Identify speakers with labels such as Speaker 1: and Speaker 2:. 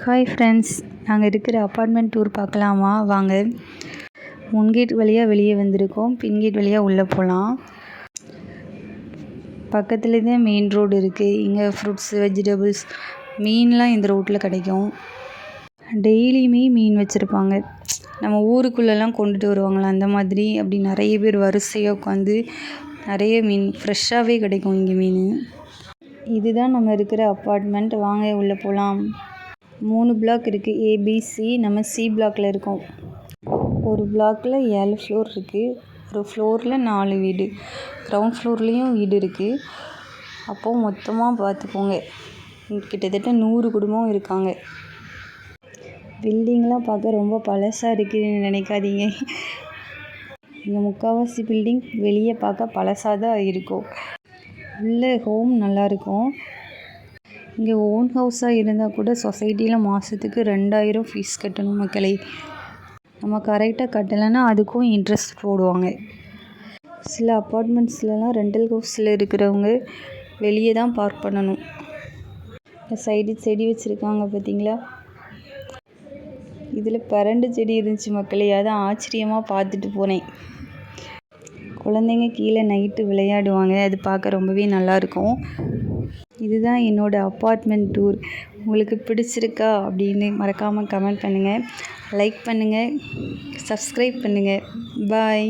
Speaker 1: Hi friends, நாங்கள் இருக்கிற apartment tour பார்க்கலாமா? வாங்க. முன்கேட் வழியாக வெளியே வந்திருக்கோம், பின்கேட் வழியாக உள்ளே போகலாம். பக்கத்தில் தான் மெயின் ரோடு இருக்குது. இங்கே ஃப்ரூட்ஸு, வெஜிடபிள்ஸ், மீன்லாம் இந்த ரோட்டில் கிடைக்கும். டெய்லியுமே மீன் வச்சுருப்பாங்க. நம்ம ஊருக்குள்ளெல்லாம் கொண்டுட்டு வருவாங்களா அந்த மாதிரி. அப்படி நிறைய பேர் வரிசையாக உட்காந்து நிறைய மீன் ஃப்ரெஷ்ஷாகவே கிடைக்கும் இங்கே மீன். இதுதான் நம்ம இருக்கிற அப்பார்ட்மெண்ட். வாங்க உள்ளே போகலாம். 3 பிளாக் இருக்குது, ஏபிசி. நம்ம சி பிளாக்கில் இருக்கோம். ஒரு பிளாக்கில் 7 ஃப்ளோர் இருக்குது. ஒரு ஃப்ளோரில் 4 வீடு, கிரவுண்ட் ஃப்ளோர்லேயும் வீடு இருக்குது. அப்போது மொத்தமாக பார்த்துக்கோங்க, கிட்டத்தட்ட 100 குடும்பம் இருக்காங்க. பில்டிங்லாம் பார்க்க ரொம்ப பழசாக இருக்குதுன்னு நினைக்காதீங்க. இங்கே முக்கால்வாசி பில்டிங் வெளியே பார்க்க பழசாக தான் இருக்கும். உள்ள ஹோம் நல்லாயிருக்கும். இங்கே ஓன் ஹவுஸாக இருந்தால் கூட சொசைட்டியில் மாதத்துக்கு 2000 ஃபீஸ் கட்டணும் மக்களே. நம்ம கரெக்டாக கட்டலைன்னா அதுக்கும் இன்ட்ரெஸ்ட் போடுவாங்க. சில அப்பார்ட்மெண்ட்ஸ்லலாம் ரெண்டல் ஹவுஸில் இருக்கிறவங்க வெளியே தான் பார்க் பண்ணணும். சைடு செடி வச்சுருக்காங்க பார்த்தீங்களா? இதில் பரண்டு செடி இருந்துச்சு மக்களே, அதான் ஆச்சரியமாக பார்த்துட்டு போனேன். குழந்தைங்க கீழே நைட்டு விளையாடுவாங்க, அது பார்க்க ரொம்பவே நல்லாயிருக்கும். இதுதான் என்னோடய அப்பார்ட்மெண்ட் டூர். உங்களுக்கு பிடிச்சிருக்கா அப்படின்னு மறக்காமல் கமெண்ட் பண்ணுங்கள், லைக் பண்ணுங்கள், சப்ஸ்கிரைப் பண்ணுங்கள். பாய்.